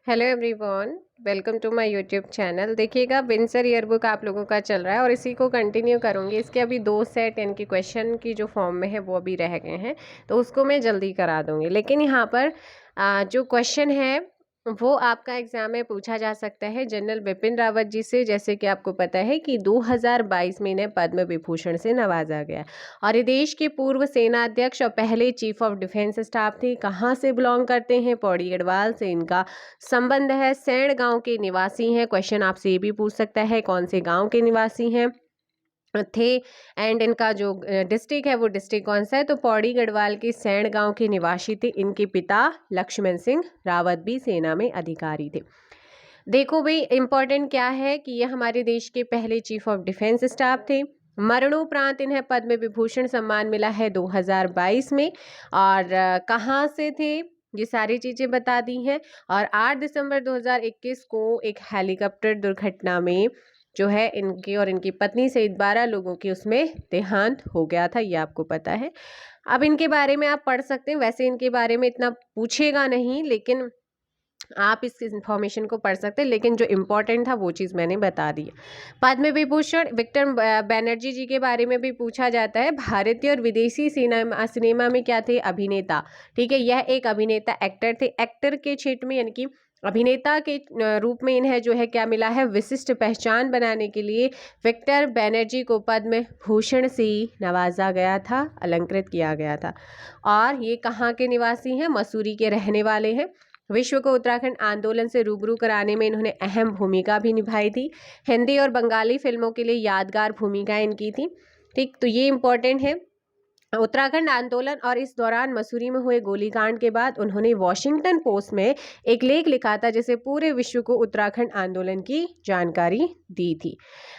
Hello everyone, welcome to my YouTube channel. देखिएगा, विंसर yearbook आप लोगों का चल रहा है और इसी को कंटिन्यू करूँगी। इसके अभी 2 सेट यानी कि क्वेश्चन की जो फॉर्म में है वो अभी रह गए हैं, तो उसको मैं जल्दी करा दूँगी। लेकिन यहाँ पर जो क्वेश्चन है वो आपका एग्जाम में पूछा जा सकता है जनरल बिपिन रावत जी से। जैसे कि आपको पता है कि 2022 में इन्हें पद्म विभूषण से नवाजा गया और ये देश के पूर्व सेना अध्यक्ष और पहले चीफ ऑफ डिफेंस स्टाफ थे। कहाँ से बिलोंग करते हैं? पौड़ी गढ़वाल से इनका संबंध है। सैण गांव के निवासी हैं। क्वेश्चन आपसे ये भी पूछ सकता है कौन से गांव के निवासी हैं थे, एंड इनका जो डिस्ट्रिक्ट है वो डिस्ट्रिक्ट कौन सा है? तो पौड़ी गढ़वाल के सैण गांव के निवासी थे। इनके पिता लक्ष्मण सिंह रावत भी सेना में अधिकारी थे। देखो भाई, इंपॉर्टेंट क्या है कि ये हमारे देश के पहले चीफ ऑफ डिफेंस स्टाफ थे। मरणोपरांत इन्हें पद्म विभूषण सम्मान मिला है 2022 में। और कहाँ से थे ये सारी चीज़ें बता दी हैं। और 8 दिसंबर 2021 को एक हेलीकॉप्टर दुर्घटना में जो है इनकी और इनकी पत्नी सहित 12 लोगों की उसमें देहांत हो गया था, ये आपको पता है। अब इनके बारे में आप पढ़ सकते हैं। वैसे इनके बारे में इतना पूछेगा नहीं, लेकिन आप इस इंफॉर्मेशन को पढ़ सकते हैं। लेकिन जो इम्पोर्टेंट था वो चीज़ मैंने बता दी है। पद्म विभूषण विक्टर बैनर्जी जी के बारे में भी पूछा जाता है। भारतीय और विदेशी सिनेमा में क्या थे? अभिनेता। ठीक है, यह एक अभिनेता एक्टर थे। एक्टर के क्षेत्र में यानी कि अभिनेता के रूप में इन्हें जो है क्या मिला है? विशिष्ट पहचान बनाने के लिए विक्टर बैनर्जी को पद्म भूषण से नवाजा गया था, अलंकृत किया गया था। और ये कहाँ के निवासी हैं? मसूरी के रहने वाले हैं। विश्व को उत्तराखंड आंदोलन से रूबरू कराने में इन्होंने अहम भूमिका भी निभाई थी। हिंदी और बंगाली फिल्मों के लिए यादगार भूमिकाएं इनकी थी। ठीक, तो ये इंपॉर्टेंट है। उत्तराखंड आंदोलन और इस दौरान मसूरी में हुए गोलीकांड के बाद उन्होंने वॉशिंगटन पोस्ट में एक लेख लिखा था जिसे पूरे विश्व को उत्तराखंड आंदोलन की जानकारी दी थी।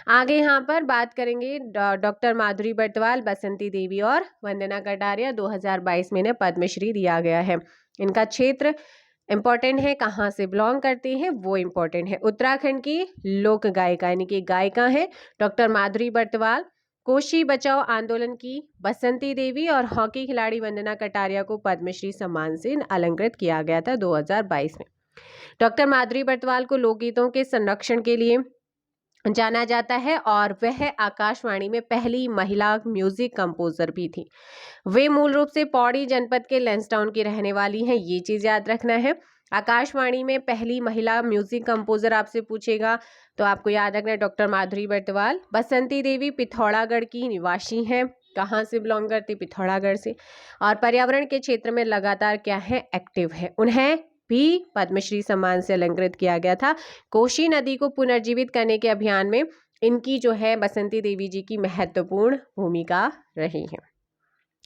आगे यहाँ पर बात करेंगे डॉक्टर माधुरी बर्तवाल, बसंती देवी और वंदना कटारिया। 2022 में इन्हें पद्मश्री दिया गया है। इनका क्षेत्र इंपॉर्टेंट है, कहाँ से बिलोंग करती हैं वो इंपॉर्टेंट है। उत्तराखंड की लोक गायिका यानी कि गायिका है डॉक्टर माधुरी बर्तवाल। कोशी बचाओ आंदोलन की बसंती देवी और हॉकी खिलाड़ी वंदना कटारिया को पद्मश्री सम्मान से अलंकृत किया गया था 2022 में। डॉक्टर माधुरी बर्तवाल को लोकगीतों के संरक्षण के लिए जाना जाता है और वह आकाशवाणी में पहली महिला म्यूजिक कंपोजर भी थी। वे मूल रूप से पौड़ी जनपद के लैंसडाउन की रहने वाली हैं, ये चीज़ याद रखना है। आकाशवाणी में पहली महिला म्यूजिक कंपोजर आपसे पूछेगा तो आपको याद रखना है डॉक्टर माधुरी बर्तवाल। बसंती देवी पिथौरागढ़ की निवासी हैं। कहाँ से बिलोंग करती? पिथौरागढ़ से। और पर्यावरण के क्षेत्र में लगातार क्या है? एक्टिव है। उन्हें भी पद्मश्री सम्मान से अलंकृत किया गया था। कोशी नदी को पुनर्जीवित करने के अभियान में इनकी जो है बसंती देवी जी की महत्वपूर्ण भूमिका रही है।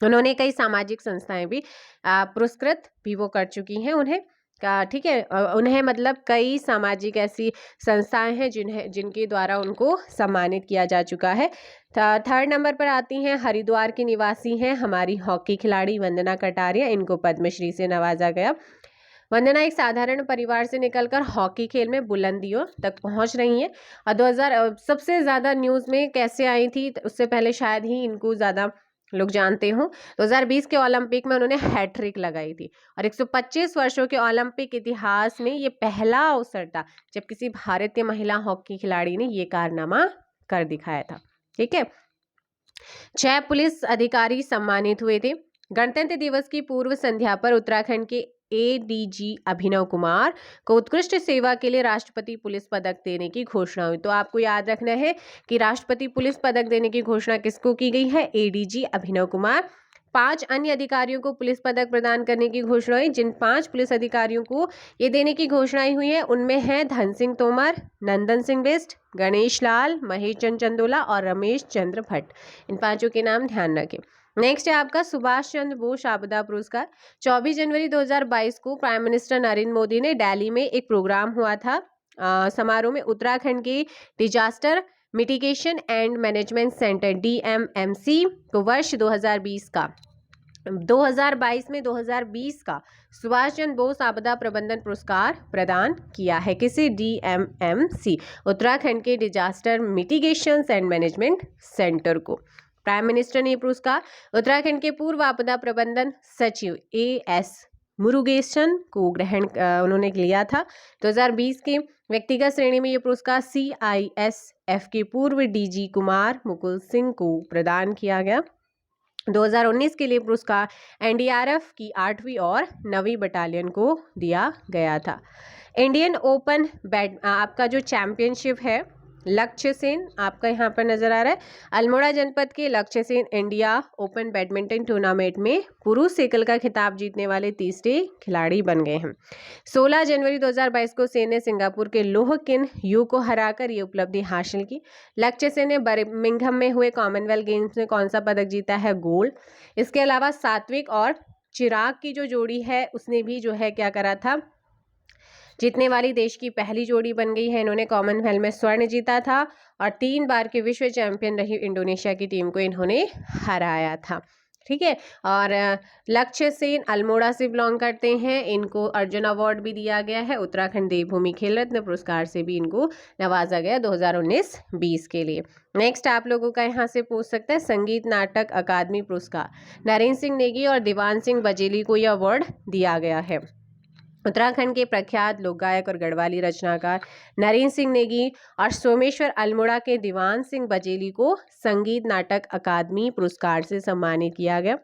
उन्होंने कई सामाजिक संस्थाएं भी पुरस्कृत भी वो कर चुकी हैं उन्हें का। ठीक है, उन्हें मतलब कई सामाजिक ऐसी संस्थाएं हैं जिनके द्वारा उनको सम्मानित किया जा चुका है। थर्ड नंबर पर आती हैं, हरिद्वार की निवासी हैं हमारी हॉकी खिलाड़ी वंदना कटारिया। इनको पद्मश्री से नवाजा गया। वंदना एक साधारण परिवार से निकलकर हॉकी खेल में बुलंदियों तक पहुंच रही हैं। और 2000 सबसे ज़्यादा न्यूज़ में कैसे आई थी, उससे पहले शायद ही इनको ज़्यादा लोग जानते हो। 2020 के ओलंपिक में उन्होंने हैट्रिक लगाई थी और 125 वर्षों के ओलंपिक इतिहास में ये पहला अवसर था जब किसी भारतीय महिला हॉकी खिलाड़ी ने ये कारनामा कर दिखाया था। ठीक है, 6 पुलिस अधिकारी सम्मानित हुए थे। गणतंत्र दिवस की पूर्व संध्या पर उत्तराखंड के एडीजी अभिनव कुमार को उत्कृष्ट सेवा के लिए राष्ट्रपति पुलिस पदक देने की घोषणा हुई। तो आपको याद रखना है कि राष्ट्रपति पुलिस पदक देने की घोषणा किसको की गई है? एडीजी अभिनव कुमार। 5 अन्य अधिकारियों को पुलिस पदक प्रदान करने की घोषणा हुई। जिन 5 पुलिस अधिकारियों को ये देने की घोषणाएं हुई है उनमें है धन सिंह तोमर, नंदन सिंह बिष्ट, गणेश लाल, महेश चंद चंदोला और रमेश चंद्र भट्ट। इन 5 के नाम ध्यान रखें। नेक्स्ट है आपका सुभाष चंद्र बोस आपदा पुरस्कार। 24 जनवरी 2022 को प्राइम मिनिस्टर नरेंद्र मोदी ने दिल्ली में एक प्रोग्राम हुआ था। समारोह में उत्तराखंड के disaster mitigation and management centre DMMC को वर्ष 2022 में 2020 का सुभाष चंद्र बोस आपदा प्रबंधन पुरस्कार प्रदान किया है। किसे? DMMC, उत्तराखंड के disaster mitigation and management centre को। प्राइम मिनिस्टर ने पुरस्कार उत्तराखंड के पूर्व आपदा प्रबंधन सचिव AS मुरुगेसन को उन्होंने लिया था। 2020 के व्यक्तिगत श्रेणी में ये पुरस्कार CISF के पूर्व DG कुमार मुकुल सिंह को प्रदान किया गया। 2019 के लिए पुरस्कार NDRF की 8वीं और 9वीं बटालियन को दिया गया था। इंडियन ओपन आपका जो चैंपियनशिप है, लक्ष्य सेन आपका यहाँ पर नजर आ रहा है। अल्मोड़ा जनपद के लक्ष्य Sen India open badminton tournament में पुरुष एकल का खिताब जीतने वाले तीसरे खिलाड़ी बन गए हैं। 16 जनवरी 2022 को सेन ने सिंगापुर के लोह किन यू को हराकर ये उपलब्धि हासिल की। लक्ष्य सेन ने बर्मिंघम में हुए कॉमनवेल्थ गेम्स में कौन सा पदक जीता है? गोल्ड। इसके अलावा सात्विक और चिराग की जो जोड़ी है उसने भी जो है क्या करा था? जीतने वाली देश की पहली जोड़ी बन गई है। इन्होंने कॉमनवेल्थ में स्वर्ण जीता था और 3 बार के विश्व चैंपियन रही इंडोनेशिया की टीम को इन्होंने हराया था। ठीक है, और लक्ष्य सेन अल्मोड़ा से बिलोंग करते हैं। इनको अर्जुन अवार्ड भी दिया गया है। उत्तराखंड देवभूमि खेल रत्न पुरस्कार से भी इनको नवाजा गया 2019-20 के लिए। नेक्स्ट आप लोगों का यहाँ से पूछ सकता है संगीत नाटक अकादमी पुरस्कार नरेंद्र सिंह नेगी और दीवान सिंह बजेली को यह अवार्ड दिया गया है। उत्तराखंड के प्रख्यात लोक गायक और गढ़वाली रचनाकार नरेंद्र सिंह नेगी और सोमेश्वर अल्मोड़ा के दीवान सिंह बजेली को संगीत नाटक अकादमी पुरस्कार से सम्मानित किया गया।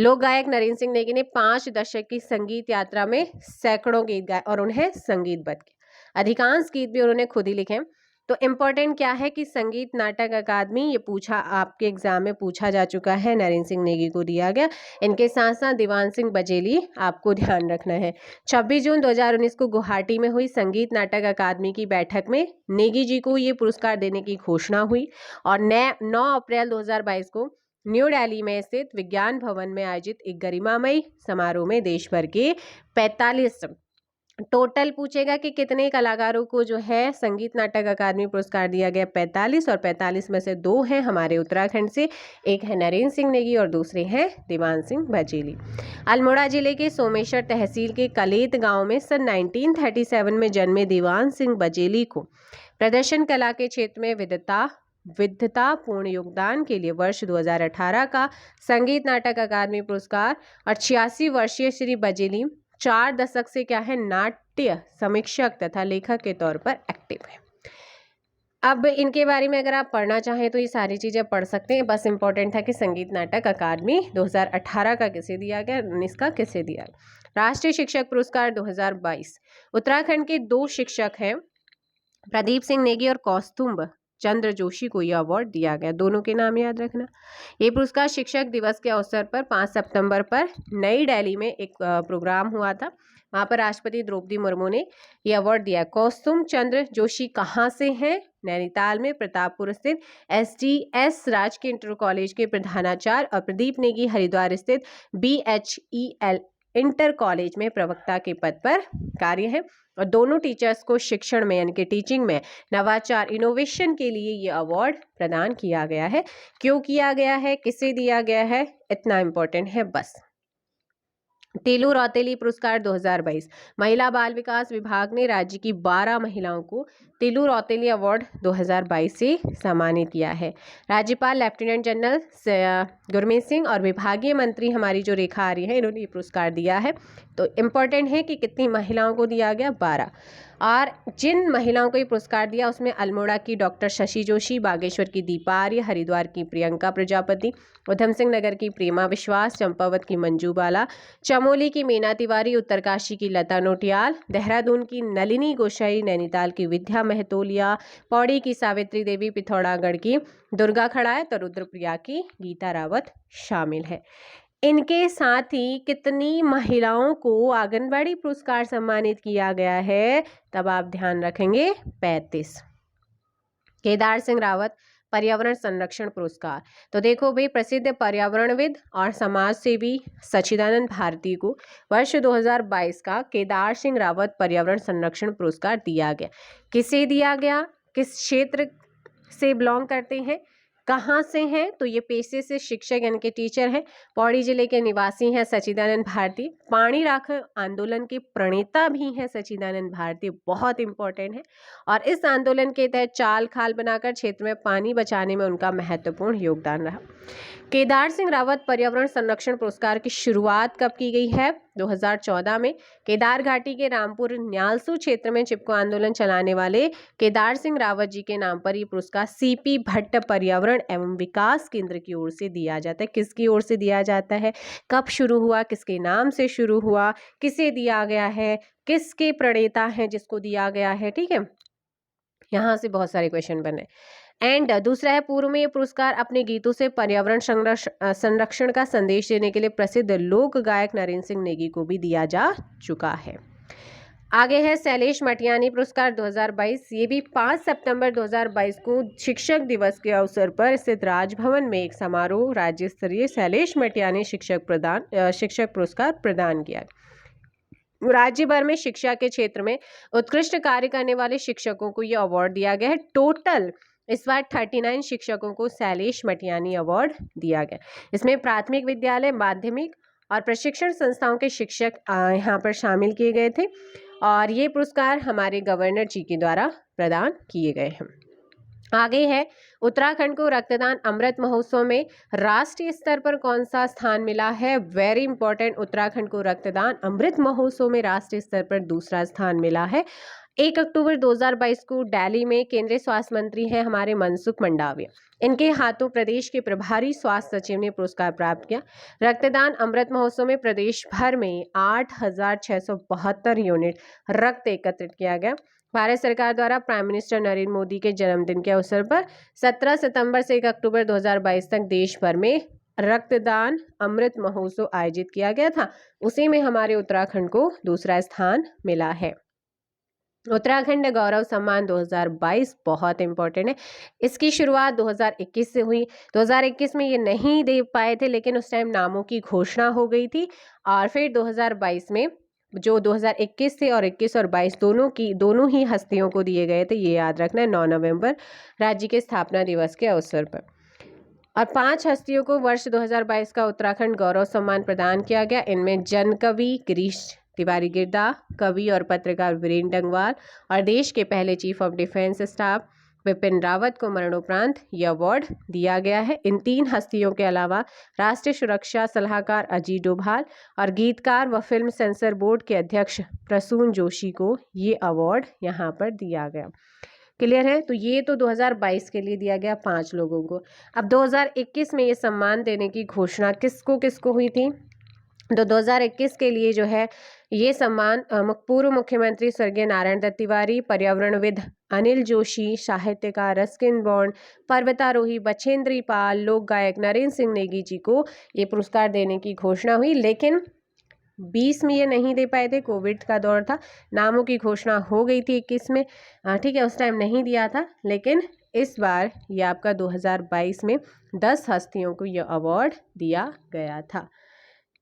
लोक गायक नरेंद्र सिंह नेगी ने 5 दशक की संगीत यात्रा में सैकड़ों गीत गाए और उन्हें संगीतबद्ध किया। अधिकांश गीत भी उन्होंने खुद ही लिखे। तो इम्पोर्टेंट क्या है कि संगीत नाटक अकादमी ये पूछा आपके एग्जाम में पूछा जा चुका है, नरेंद्र सिंह नेगी को दिया गया। इनके साथ साथ दीवान सिंह बजेली आपको ध्यान रखना है। 26 जून 2019 को गुवाहाटी में हुई संगीत नाटक अकादमी की बैठक में नेगी जी को ये पुरस्कार देने की घोषणा हुई और 9 अप्रैल 2022 को न्यू दिल्ली में स्थित विज्ञान भवन में आयोजित एक गरिमामयी समारोह में देश भर के 45 टोटल पूछेगा कि कितने कलाकारों को जो है संगीत नाटक अकादमी पुरस्कार दिया गया? 45, और 45 में से 2 हैं हमारे उत्तराखंड से, एक है नरेंद्र सिंह नेगी और दूसरे हैं दीवान सिंह बजेली। अल्मोड़ा जिले के सोमेश्वर तहसील के कलेत गांव में सन 1937 में जन्मे दीवान सिंह बजेली को प्रदर्शन कला के क्षेत्र में विद्वतापूर्ण योगदान के लिए वर्ष 2018 का संगीत नाटक अकादमी पुरस्कार और 86 वर्षीय श्री बजेली 4 दशक से क्या है नाट्य समीक्षक तथा लेखक के तौर पर एक्टिव है। अब इनके बारे में अगर आप पढ़ना चाहें तो ये सारी चीज़ें पढ़ सकते हैं। बस इंपॉर्टेंट था कि संगीत नाटक अकादमी 2018 का किसे दिया गया, 19 का किसे दिया गया। राष्ट्रीय शिक्षक पुरस्कार 2022 उत्तराखंड के 2 शिक्षक हैं, प्रदीप सिंह नेगी और कौस्तुभ चंद्र जोशी को यह अवार्ड दिया गया। दोनों के नाम याद रखना। ये पुरस्कार शिक्षक दिवस के अवसर पर 5 सितंबर पर नई दिल्ली में एक प्रोग्राम हुआ था। वहाँ पर राष्ट्रपति द्रौपदी मुर्मू ने यह अवार्ड दिया। कौस्तुभ चंद्र जोशी कहाँ से हैं? नैनीताल में प्रतापपुर स्थित SDS राजकीय इंटर कॉलेज के प्रधानाचार्य और प्रदीप नेगी हरिद्वार स्थित BHEL इंटर कॉलेज में प्रवक्ता के पद पर कार्य है और दोनों टीचर्स को शिक्षण में यानी कि टीचिंग में नवाचार इनोवेशन के लिए ये अवार्ड प्रदान किया गया है। क्यों किया गया है, किसे दिया गया है, इतना इम्पोर्टेंट है बस। तीलू रौतेली पुरस्कार 2022 महिला बाल विकास विभाग ने राज्य की 12 महिलाओं को तीलू रौतेली अवार्ड 2022 से सम्मानित किया है। राज्यपाल लेफ्टिनेंट जनरल गुरमीत सिंह और विभागीय मंत्री हमारी जो रेखा आ रही है इन्होंने ये पुरस्कार दिया है। तो इम्पोर्टेंट है कि कितनी महिलाओं को दिया गया? 12। और जिन महिलाओं को ये पुरस्कार दिया उसमें अल्मोड़ा की डॉक्टर शशि जोशी, बागेश्वर की दीपा आर्य, हरिद्वार की प्रियंका प्रजापति, उधम सिंह नगर की प्रेमा विश्वास, चंपावत की मंजू बाला, चमोली की मीना तिवारी, उत्तरकाशी की लता नोटियाल, देहरादून की नलिनी गोसाई, नैनीताल की विद्या महतोलिया, पौड़ी की सावित्री देवी, पिथौरागढ़ की दुर्गा खड़ायत और रुद्रप्रयाग की गीता रावत शामिल है। इनके साथ ही कितनी महिलाओं को आंगनबाड़ी पुरस्कार सम्मानित किया गया है? तब आप ध्यान रखेंगे 35। केदार सिंह रावत पर्यावरण संरक्षण पुरस्कार। तो देखो भाई, प्रसिद्ध पर्यावरणविद और समाज सेवी सच्चिदानंद भारती को वर्ष 2022 का केदार सिंह रावत पर्यावरण संरक्षण पुरस्कार दिया गया। किसे दिया गया? किस क्षेत्र से बिलोंग करते हैं? कहाँ से हैं, तो ये पेशे से शिक्षक यानी कि टीचर हैं। पौड़ी जिले के निवासी हैं सच्चिदानंद भारती। पानी राखो आंदोलन के प्रणेता भी हैं सच्चिदानंद भारती, बहुत इंपॉर्टेंट है। और इस आंदोलन के तहत चाल खाल बनाकर क्षेत्र में पानी बचाने में उनका महत्वपूर्ण योगदान रहा। केदार सिंह रावत पर्यावरण संरक्षण पुरस्कार की शुरुआत कब की गई है? 2014 में। केदार घाटी के रामपुर न्यालसू क्षेत्र में चिपको आंदोलन चलाने वाले केदार सिंह रावत जी के नाम पर यह पुरस्कार सीपी भट्ट पर्यावरण एवं विकास केंद्र की ओर से दिया जाता है। किसकी ओर से दिया जाता है, कब शुरू हुआ, किसके नाम से शुरू हुआ, किसे दिया गया है, किसके प्रणेता हैं जिसको दिया गया है, ठीक है। यहाँ से बहुत सारे क्वेश्चन बने। एंड दूसरा है, पूर्व में ये पुरस्कार अपने गीतों से पर्यावरण संरक्षण का संदेश देने के लिए प्रसिद्ध लोक गायक नरेंद्र सिंह नेगी को भी दिया जा चुका है। आगे है शैलेश मटियानी पुरस्कार 2022। ये भी 5 सितंबर 2022 को शिक्षक दिवस के अवसर पर स्थित राजभवन में एक समारोह राज्य स्तरीय शैलेश मटियानी शिक्षक पुरस्कार प्रदान किया। राज्य भर में शिक्षा के क्षेत्र में उत्कृष्ट कार्य करने वाले शिक्षकों को यह अवार्ड दिया गया है। टोटल इस बार 39 शिक्षकों को शैलेश मटियानी अवार्ड दिया गया। इसमें प्राथमिक विद्यालय, माध्यमिक और प्रशिक्षण संस्थाओं के शिक्षक यहाँ पर शामिल किए गए थे और ये पुरस्कार हमारे गवर्नर जी के द्वारा प्रदान किए गए हैं। आगे है, उत्तराखंड को रक्तदान अमृत महोत्सव में राष्ट्रीय स्तर पर कौन सा स्थान मिला है? वेरी इंपॉर्टेंट, उत्तराखंड को रक्तदान अमृत महोत्सव में राष्ट्रीय स्तर पर दूसरा स्थान मिला है। 1 अक्टूबर 2022 को दिल्ली में केंद्रीय स्वास्थ्य मंत्री हैं हमारे मनसुख मंडाविया, इनके हाथों प्रदेश के प्रभारी स्वास्थ्य सचिव ने पुरस्कार प्राप्त किया। रक्तदान अमृत महोत्सव में प्रदेश भर में 8,672 यूनिट रक्त एकत्रित किया गया। भारत सरकार द्वारा प्राइम मिनिस्टर नरेंद्र मोदी के जन्मदिन के अवसर पर 17 सितंबर से 1 अक्टूबर 2022 तक देश भर में रक्तदान अमृत महोत्सव आयोजित किया गया था। उसी में हमारे उत्तराखंड को दूसरा स्थान मिला है। उत्तराखंड गौरव सम्मान 2022 बहुत इंपॉर्टेंट है। इसकी शुरुआत 2021 से हुई। 2021 में ये नहीं दे पाए थे, लेकिन उस टाइम नामों की घोषणा हो गई थी और फिर 2022 में जो 2021 थे और 21 और 22 दोनों ही हस्तियों को दिए गए थे। ये याद रखना है, 9 नवंबर राज्य के स्थापना दिवस के अवसर पर। और 5 हस्तियों को वर्ष 2022 का उत्तराखंड गौरव सम्मान प्रदान किया गया। इनमें जन कवि गिरीश तिवारी गिरदा, कवि और पत्रकार वीरेंद्र डंगवाल और देश के पहले chief of defence staff Vipin Rawat को मरणोपरांत यह अवार्ड दिया गया है। इन 3 हस्तियों के अलावा राष्ट्रीय सुरक्षा सलाहकार अजीत डोभाल और गीतकार व फिल्म सेंसर बोर्ड के अध्यक्ष प्रसून जोशी को ये अवार्ड यहाँ पर दिया गया। क्लियर है? तो ये तो 2022 के लिए दिया गया 5 लोगों को। अब 2021 में ये सम्मान देने की घोषणा किसको किसको हुई थी? तो 2021 के लिए जो है ये सम्मान पूर्व मुख्यमंत्री स्वर्गीय नारायण दत्त तिवारी, पर्यावरणविद अनिल जोशी, साहित्यकार रस्किन बॉन्ड, पर्वतारोही बछेंद्री पाल, लोक गायक नरेंद्र सिंह नेगी जी को ये पुरस्कार देने की घोषणा हुई। लेकिन 20 में ये नहीं दे पाए थे, कोविड का दौर था। नामों की घोषणा हो गई थी 21 में, ठीक है, उस टाइम नहीं दिया था। लेकिन इस बार ये आपका 2022 में 10 हस्तियों को यह अवार्ड दिया गया था।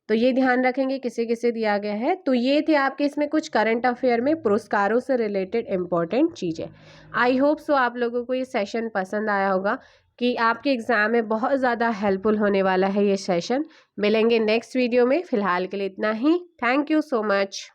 तो ये ध्यान रखेंगे किसे किसे दिया गया है। तो ये थे आपके इसमें कुछ करंट अफेयर में पुरस्कारों से रिलेटेड इंपॉर्टेंट चीज़ें। आई होप सो आप लोगों को ये सेशन पसंद आया होगा कि आपके एग्ज़ाम में बहुत ज़्यादा हेल्पफुल होने वाला है ये सेशन। मिलेंगे नेक्स्ट वीडियो में, फ़िलहाल के लिए इतना ही। Thank you so much.